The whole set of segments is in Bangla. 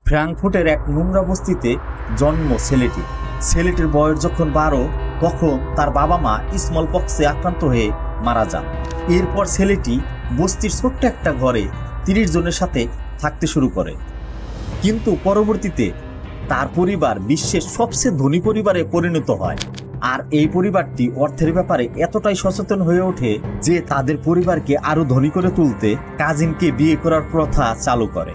ফ্রাঙ্কফুর্টের এক নোংরা বস্তিতে জন্ম ছেলেটি। ছেলেটির বয়স যখন 12 তখন তার বাবা মা স্মল পক্সে আক্রান্ত হয়ে মারা যান। এরপর ছেলেটি বস্তির ছোট্ট একটা ঘরে 30 জনের সাথে থাকতে শুরু করে। কিন্তু পরবর্তীতে তার পরিবার বিশ্বের সবচেয়ে ধনী পরিবারে পরিণত হয়। আর এই পরিবারটি অর্থের ব্যাপারে এতটাই সচেতন হয়ে ওঠে যে তাদের পরিবারকে আরো ধনী করে তুলতে কাজিনকে বিয়ে করার প্রথা চালু করে।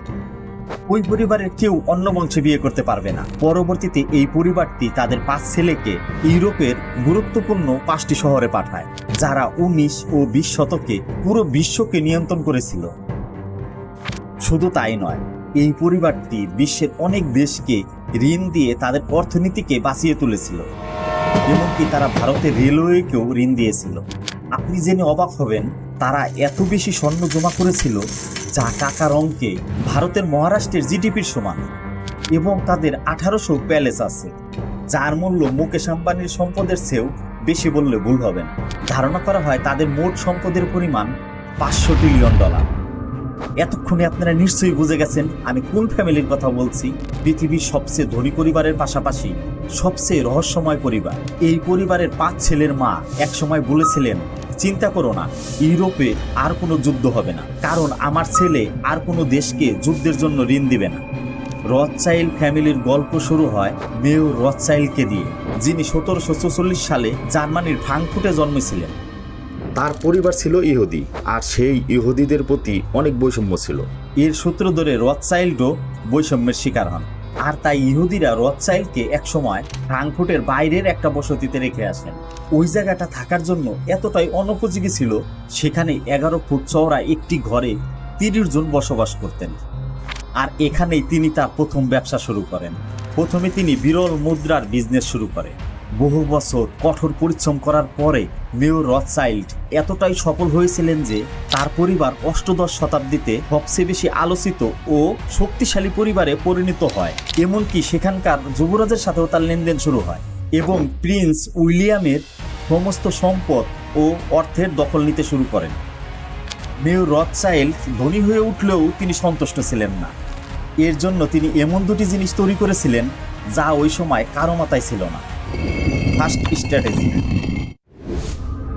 ওই পরিবারের কেউ অন্য বংশে বিয়ে করতে পারবে না। পরবর্তীতে এই পরিবারটি তাদের 5 ছেলেকে ইউরোপের গুরুত্বপূর্ণ 5টি শহরে পাঠায়, যারা 19 ও 20 শতকে পুরো বিশ্বকে নিয়ন্ত্রণ করেছিল। শুধু তাই নয়, এই পরিবারটি বিশ্বের অনেক দেশকে ঋণ দিয়ে তাদের অর্থনীতিকে বাঁচিয়ে তুলেছিল। এমনকি তারা ভারতের রেলওয়েকেও ঋণ দিয়েছিল। আপনি জেনে অবাক হবেন, তারা এত বেশি স্বর্ণ জমা করেছিল যা টাকার অঙ্কে ভারতের মহারাষ্ট্রের জিডিপির সমান। এবং তাদের 1800 প্যালেস আছে, যার মূল্য মুকেশ আম্বানির সম্পদের চেয়েও বেশি বললে ভুল হবে না। ধারণা করা হয় তাদের মোট সম্পদের পরিমাণ $500 ট্রিলিয়ন। এতক্ষণে আপনারা নিশ্চয়ই বুঝে গেছেন আমি কোন ফ্যামিলির কথা বলছি। পৃথিবীর সবচেয়ে ধনী পরিবারের পাশাপাশি সবচেয়ে রহস্যময় পরিবার। এই পরিবারের 5 ছেলের মা একসময় বলেছিলেন, চিন্তা করো না, ইউরোপে আর কোনো যুদ্ধ হবে না, কারণ আমার ছেলে আর কোনো দেশকে যুদ্ধের জন্য ঋণ দিবে না। রথচাইল্ড ফ্যামিলির গল্প শুরু হয় মেয়র রথচাইল্ডকে দিয়ে, যিনি 1744 সালে জার্মানির ফ্রাঙ্কফুর্টে জন্মেছিলেন। তার পরিবার ছিল ইহুদি, আর সেই ইহুদিদের প্রতি অনেক বৈষম্য ছিল। এর সূত্র ধরে রথচাইল্ডও বৈষম্যের শিকার হন। আর তাই ইহুদিরা রথচাইল্ডকে একসময় ফ্রাঙ্কফুর্টের বাইরের একটা বসতিতে রেখে আসেন। ওই জায়গাটা থাকার জন্য এতটাই অনুপযোগী ছিল, সেখানে 11 ফুট চওড়া একটি ঘরে 30 জন বসবাস করতেন। আর এখানেই তিনি তার প্রথম ব্যবসা শুরু করেন। প্রথমে তিনি বিরল মুদ্রার বিজনেস শুরু করেন। বহু বছর কঠোর পরিশ্রম করার পরে মেয়র রথচাইল্ড এতটাই সফল হয়েছিলেন যে তার পরিবার অষ্টদশ শতাব্দীতে সবচেয়ে বেশি আলোচিত ও শক্তিশালী পরিবারে পরিণত হয়। এমনকি সেখানকার যুবরাজের সাথেও তার লেনদেন শুরু হয় এবং প্রিন্স উইলিয়ামের সমস্ত সম্পদ ও অর্থের দখল নিতে শুরু করেন। মেয়র রথচাইল্ড ধনী হয়ে উঠলেও তিনি সন্তুষ্ট ছিলেন না। এর জন্য তিনি এমন 2টি জিনিস তৈরি করেছিলেন যা ওই সময় কারো মাথায় ছিল না। First strategy.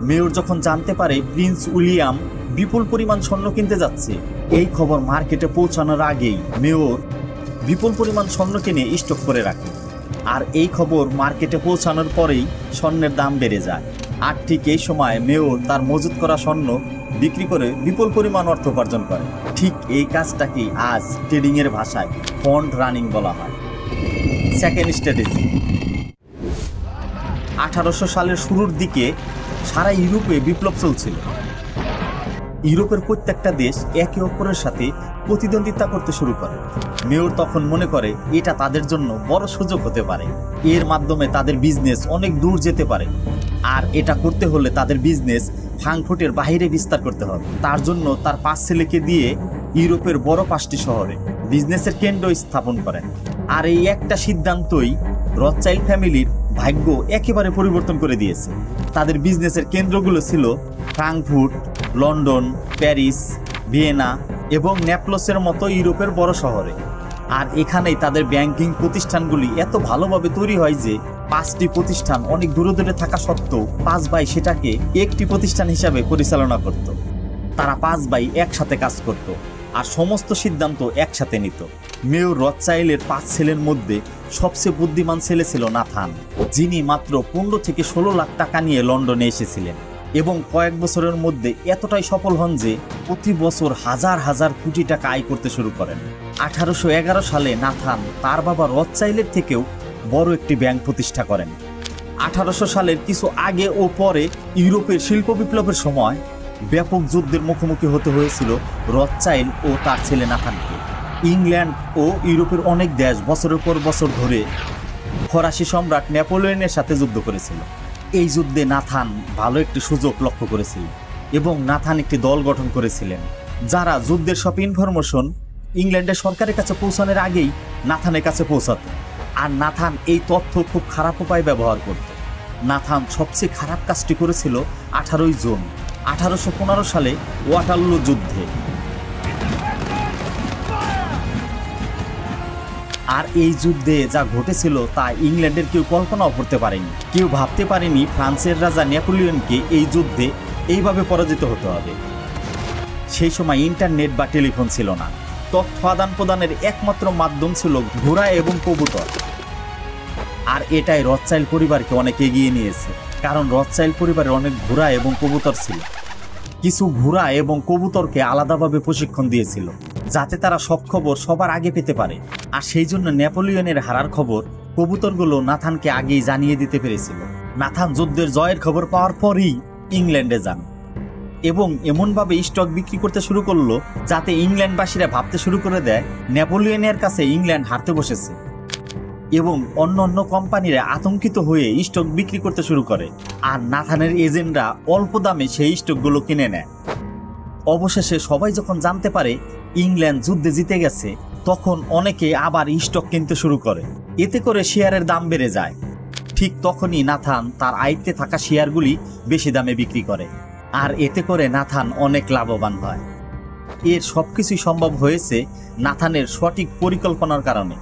মেয়র যখন জানতে পারে প্রিন্স উইলিয়াম বিপুল পরিমাণ স্বর্ণ কিনতে যাচ্ছে, এই খবর মার্কেটে পৌঁছানোর আগেই মেয়র বিপুল পরিমাণ স্বর্ণ কিনে স্টক করে রাখে। আর এই খবর মার্কেটে পৌঁছানোর পরেই স্বর্ণের দাম বেড়ে যায়। আর ঠিক এই সময় মেয়র তার মজুত করা স্বর্ণ বিক্রি করে বিপুল পরিমাণ অর্থ উপার্জন করে। ঠিক এই কাজটাকেই আজ ট্রেডিংয়ের ভাষায় ফন্ড রানিং বলা হয়। Second strategy. 1800 সালের শুরুর দিকে সারা ইউরোপে বিপ্লব চলছিল। ইউরোপের প্রত্যেকটা দেশ একে অপরের সাথে প্রতিদ্বন্দ্বিতা করতে শুরু করে। মেয়র তখন মনে করে এটা তাদের জন্য বড় সুযোগ হতে পারে। এর মাধ্যমে তাদের বিজনেস অনেক দূর যেতে পারে। আর এটা করতে হলে তাদের বিজনেস ফ্রাঙ্কফুর্টের বাইরে বিস্তার করতে হবে। তার জন্য তার 5 ছেলেকে দিয়ে ইউরোপের বড় 5টি শহরে বিজনেসের কেন্দ্র স্থাপন করেন। আর এই একটা সিদ্ধান্তই রথচাইল্ড ফ্যামিলির ভাগ্য একেবারে পরিবর্তন করে দিয়েছে। তাদের বিজনেসের কেন্দ্রগুলো ছিল ফ্রাঙ্কফুর্ট, লন্ডন, প্যারিস, ভিয়েনা এবং নেপলসের মতো ইউরোপের বড় শহরে। আর এখানেই তাদের ব্যাংকিং প্রতিষ্ঠানগুলি এত ভালোভাবে তৈরি হয় যে 5টি প্রতিষ্ঠান অনেক দূরে দূরে থাকা সত্ত্বেও 5 ভাই সেটাকে একটি প্রতিষ্ঠান হিসাবে পরিচালনা করত। তারা 5 ভাই একসাথে কাজ করত আর সমস্ত সিদ্ধান্ত একসাথে নিত। মেয়র রথচাইল্ডের 5 ছেলের মধ্যে সবচেয়ে বুদ্ধিমান ছেলে ছিল নাথান, যিনি মাত্র 15 থেকে 16 লাখ টাকা নিয়ে লন্ডনে এসেছিলেন এবং কয়েক বছরের মধ্যে এতটাই সফল হন যে প্রতি বছর হাজার হাজার কোটি টাকা আয় করতে শুরু করেন। 1811 সালে নাথান তার বাবা রথচাইল্ডের থেকেও বড় একটি ব্যাংক প্রতিষ্ঠা করেন। 1800 সালের কিছু আগে ও পরে ইউরোপের শিল্প বিপ্লবের সময় ব্যাপক যুদ্ধের মুখোমুখি হতে হয়েছিল রথচাইল্ড ও তার ছেলে নাথানকে। ইংল্যান্ড ও ইউরোপের অনেক দেশ বছরের পর বছর ধরে ফরাসি সম্রাট নেপোলিয়নের সাথে যুদ্ধ করেছিল। এই যুদ্ধে নাথান ভালো একটি সুযোগ লক্ষ্য করেছিল এবং নাথান একটি দল গঠন করেছিলেন, যারা যুদ্ধের সব ইনফরমেশন ইংল্যান্ডের সরকারের কাছে পৌঁছানোর আগেই নাথানের কাছে পৌঁছাত। আর নাথান এই তথ্য খুব খারাপ উপায়ে ব্যবহার করত। নাথান সবচেয়ে খারাপ কাজটি করেছিল 18 জুন 1815 সালে ওয়াটারলু যুদ্ধে। আর এই যুদ্ধে যা ঘটেছিল তা ইংল্যান্ডের কেউ কল্পনাও করতে পারেনি। কেউ ভাবতে পারেনি ফ্রান্সের রাজা নেপোলিয়নকে এই যুদ্ধে এইভাবে পরাজিত হতে হবে। সেই সময় ইন্টারনেট বা টেলিফোন ছিল না। তথ্য আদান প্রদানের একমাত্র মাধ্যম ছিল ঘোড়া এবং কবুতর। আর এটাই রথচাইল্ড পরিবারকে অনেক এগিয়ে নিয়েছে, কারণ রথচাইল্ড পরিবারের অনেক ঘোড়া এবং কবুতর ছিল। কিছু ঘোড়া এবং কবুতরকে আলাদাভাবে প্রশিক্ষণ দিয়েছিল, যাতে তারা সব খবর সবার আগে পেতে পারে। আর সেই জন্য নেপোলিয়নের হারার খবর কবুতরগুলো নাথানকে আগেই জানিয়ে দিতে পেরেছিল। নাথান যুদ্ধের জয়ের খবর পাওয়ার পরই ইংল্যান্ডে যান এবং এমনভাবে স্টক বিক্রি করতে শুরু করলো যাতে ইংল্যান্ডবাসীরা ভাবতে শুরু করে দেয় নেপোলিয়নের কাছে ইংল্যান্ড হারতে বসেছে, এবং অন্য অন্য কোম্পানিরা আতঙ্কিত হয়ে স্টক বিক্রি করতে শুরু করে। আর নাথানের এজেন্টরা অল্প দামে সেই স্টকগুলো কিনে নেয়। অবশেষে সবাই যখন জানতে পারে ইংল্যান্ড যুদ্ধে জিতে গেছে, তখন অনেকে আবার স্টক কিনতে শুরু করে। এতে করে শেয়ারের দাম বেড়ে যায়। ঠিক তখনই নাথান তার আয়ত্তে থাকা শেয়ারগুলি বেশি দামে বিক্রি করে, আর এতে করে নাথান অনেক লাভবান হয়। এর সবকিছুই সম্ভব হয়েছে নাথানের সঠিক পরিকল্পনার কারণে।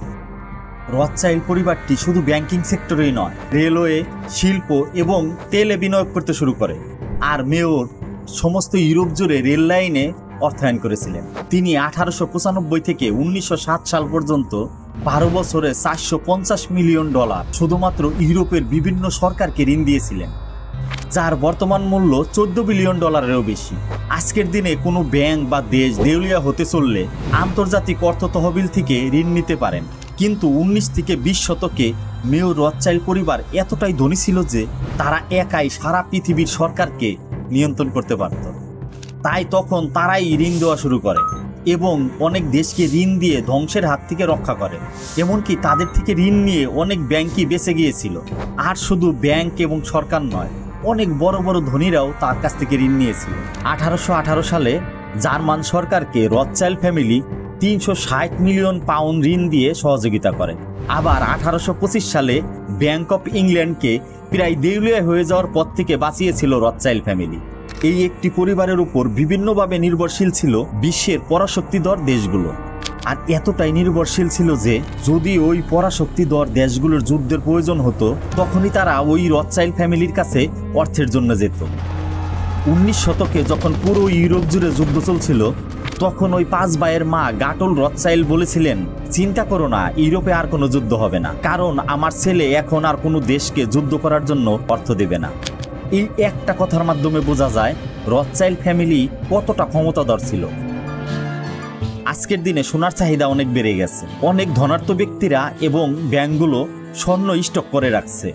রথচাইল্ড পরিবারটি শুধু ব্যাংকিং সেক্টরেই নয়, রেলওয়ে, শিল্প এবং তেলে বিনিয়োগ করতে শুরু করে। আর মেয়র সমস্ত ইউরোপ জুড়ে রেল লাইনে অর্থায়ন করেছিলেন। তিনি 1895 থেকে 1907 সাল পর্যন্ত 12 বছরে $450 মিলিয়ন শুধুমাত্র ইউরোপের বিভিন্ন সরকারকে ঋণ দিয়েছিলেন, যার বর্তমান মূল্য $14 বিলিয়ন বেশি। আজকের দিনে কোনো ব্যাংক বা দেশ দেউলিয়া হতে চললে আন্তর্জাতিক অর্থ তহবিল থেকে ঋণ নিতে পারেন, কিন্তু 19 থেকে 20 শতকে মেয়র রথচাইল্ড পরিবার এতটাই ধনী ছিল যে তারা একাই সারা পৃথিবীর সরকারকে নিয়ন্ত্রণ করতে পারত। তাই তখন তারাই ঋণ দেওয়া শুরু করে এবং অনেক দেশকে ঋণ দিয়ে ধ্বংসের হাত থেকে রক্ষা করে। এমনকি তাদের থেকে ঋণ নিয়ে অনেক ব্যাংকই বেঁচে গিয়েছিল। আর শুধু ব্যাংক এবং সরকার নয়, অনেক বড় বড় ধনীরাও তার কাছ থেকে ঋণ নিয়েছিল। 1818 সালে জার্মান সরকারকে রথচাইল্ড ফ্যামিলি 360 মিলিয়ন পাউন্ড ঋণ দিয়ে সহযোগিতা করে। আবার 1825 সালে ব্যাংক অফ ইংল্যান্ডকে প্রায় দেউলিয়া হয়ে যাওয়ার পর থেকে বাঁচিয়েছিল রথচাইল্ড ফ্যামিলি। এই একটি পরিবারের উপর বিভিন্নভাবে নির্ভরশীল ছিল বিশ্বের পরাশক্তিধর দেশগুলো। আর এতটাই নির্ভরশীল ছিল যে যদি ওই পরাশক্তিধর দেশগুলোর যুদ্ধের প্রয়োজন হতো, তখনই তারা ওই রথচাইল্ড ফ্যামিলির কাছে অর্থের জন্য যেত। 19 শতকে যখন পুরো ইউরোপ জুড়ে যুদ্ধ চলছিল, তখন ওই 5 ভাইয়ের মা গাটল রথচাইল্ড বলেছিলেন, চিন্তা করো না, ইউরোপে আর কোনো যুদ্ধ হবে না, কারণ আমার ছেলে এখন আর কোনো দেশকে যুদ্ধ করার জন্য অর্থ দেবে না। এই একটা কথার মাধ্যমে বোঝা যায় রথচাইল্ড ফ্যামিলি কতটা ক্ষমতাধর ছিল। আজকের দিনে সোনার চাহিদা অনেক বেড়ে গেছে। অনেক ধনাঢ্য ব্যক্তিরা এবং ব্যাংকগুলো স্বর্ণ স্টক করে রাখছে,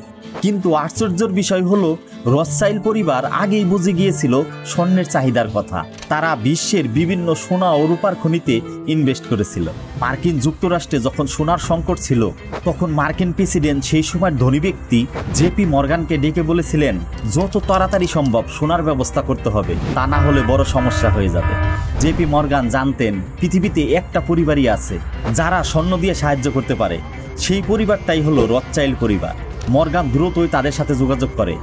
কিন্তু আশ্চর্যের বিষয় হলো রথচাইল্ড পরিবার আগেই বুঝে গিয়েছিল স্বর্ণের চাহিদার কথা। তারা বিশ্বের বিভিন্ন সোনা ও রূপার খনিতে ইনভেস্ট করেছিল। মার্কিন যুক্তরাষ্ট্রে যখন সোনার সংকট ছিল, তখন মার্কিন প্রেসিডেন্ট সেই সময়ের ধনী ব্যক্তি জেপি মর্গানকে ডেকে বলেছিলেন, যত তাড়াতাড়ি সম্ভব সোনার ব্যবস্থা করতে হবে, তা না হলে বড় সমস্যা হয়ে যাবে। জেপি মর্গান জানতেন পৃথিবীতে একটা পরিবারই আছে যারা স্বর্ণ দিয়ে সাহায্য করতে পারে, সেই পরিবারটাই হলো রথচাইল্ড পরিবার। মর্গান দ্রুতই তাদের সাথে যোগাযোগ করে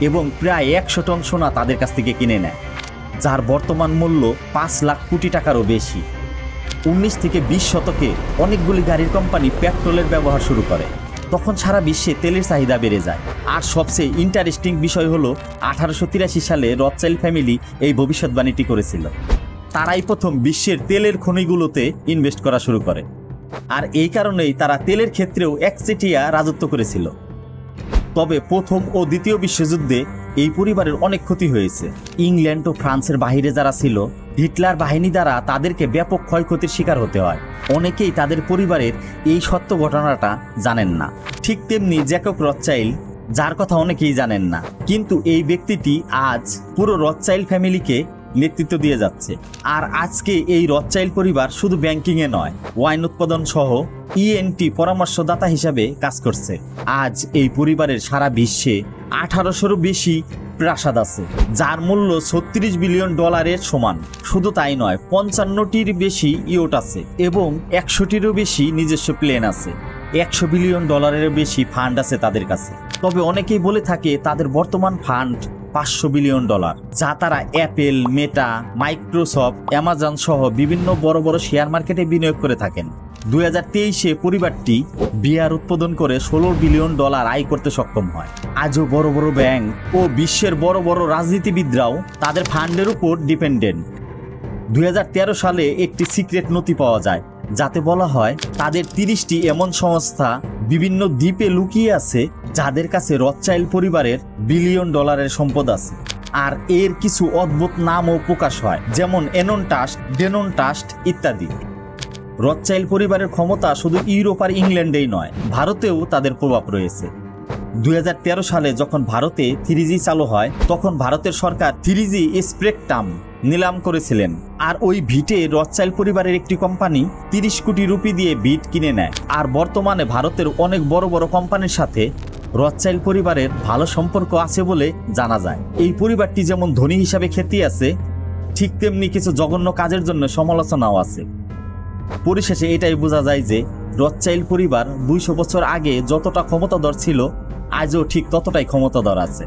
এবং প্রায় 100 টন সোনা তাদের কাছ থেকে কিনে নেয়, যার বর্তমান মূল্য 5 লাখ কোটি টাকারও বেশি। 19 থেকে 20 শতকে অনেকগুলি গাড়ির কোম্পানি পেট্রোলের ব্যবহার শুরু করে। তখন সারা বিশ্বে তেলের চাহিদা বেড়ে যায়। আর সবচেয়ে ইন্টারেস্টিং বিষয় হলো 1883 সালে রথচাইল্ড ফ্যামিলি এই ভবিষ্যৎবাণীটি করেছিল। তারাই প্রথম বিশ্বের তেলের খনিগুলোতে ইনভেস্ট করা শুরু করে, আর এই কারণেই তারা তেলের ক্ষেত্রেও একচেটিয়া রাজত্ব করেছিল। তবে প্রথম ও দ্বিতীয় বিশ্বযুদ্ধে এই পরিবারের অনেক ক্ষতি হয়েছে। ইংল্যান্ড ও ফ্রান্সের বাহিরে যারা ছিল, হিটলার বাহিনী দ্বারা তাদেরকে ব্যাপক ক্ষয়ক্ষতির শিকার হতে হয়। অনেকেই তাদের পরিবারের এই সত্য ঘটনাটা জানেন না। ঠিক তেমনি জ্যাকব রথচাইল্ড, যার কথা অনেকেই জানেন না, কিন্তু এই ব্যক্তিটি আজ পুরো রথচাইল্ড ফ্যামিলিকে নেতৃত্ব দিয়ে যাচ্ছে। আর আজকে এই রথচাইল্ড পরিবার শুধু ব্যাংকিংয়ে নয়, ওয়াইন উৎপাদন সহ ইএনটি পরামর্শদাতা হিসাবে কাজ করছে। আজ এই পরিবারের সারা বিশ্বে 1800-রও বেশি প্রাসাদ আছে, যার মূল্য $36 বিলিয়ন সমান। শুধু তাই নয়, 55টির বেশি ইয়ট আছে এবং 100টিরও বেশি নিজস্ব প্লেন আছে। $100 বিলিয়ন বেশি ফান্ড আছে তাদের কাছে। তবে অনেকেই বলে থাকে তাদের বর্তমান ফান্ড $500 বিলিয়ন, যা তারা অ্যাপেল, মেটা, মাইক্রোসফট, অ্যামাজন সহ বিভিন্ন বড় বড় শেয়ার মার্কেটে বিনিয়োগ করে থাকেন। 2023-এ পরিবারটি বিয়ার উৎপাদন করে $16 বিলিয়ন আয় করতে সক্ষম হয়। আজও বড় বড় ব্যাংক ও বিশ্বের বড় বড় রাজনীতিবিদরাও তাদের ফান্ডের উপর ডিপেন্ডেন্ট। 2013 সালে একটি সিক্রেট নথি পাওয়া যায়, যাতে বলা হয় তাদের 30টি এমন সংস্থা বিভিন্ন দ্বীপে লুকিয়ে আছে যাদের কাছে রথচাইল্ড পরিবারের $বিলিয়ন সম্পদ আছে। আর এর কিছু অদ্ভুত নামও প্রকাশ হয়, যেমন এননটাস্ট, ডেননটাস্ট ইত্যাদি। রথচাইল্ড পরিবারের ক্ষমতা শুধু ইউরোপ আর ইংল্যান্ডেই নয়, ভারতেও তাদের প্রভাব রয়েছে। 2013 সালে যখন ভারতে 3G চালু হয়, তখন ভারতের সরকার 3G স্পেকট্রাম নিলাম করেছিলেন। আর ওই ভিটে রথচাইল্ড পরিবারের একটি কোম্পানি 30 কোটি রুপি দিয়ে ভিট কিনে নেয়। আর বর্তমানে ভারতের অনেক বড় বড় কোম্পানির সাথে রথচাইল্ড পরিবারের ভালো সম্পর্ক আছে বলে জানা যায়। এই পরিবারটি যেমন ধনী হিসাবে খ্যাতি আছে, ঠিক তেমনি কিছু জঘন্য কাজের জন্য সমালোচনাও আছে। পরিশেষে এটাই বোঝা যায় যে রথচাইল্ড পরিবার 200 বছর আগে যতটা ক্ষমতাধর ছিল, আজও ঠিক ততটাই ক্ষমতাধর আছে।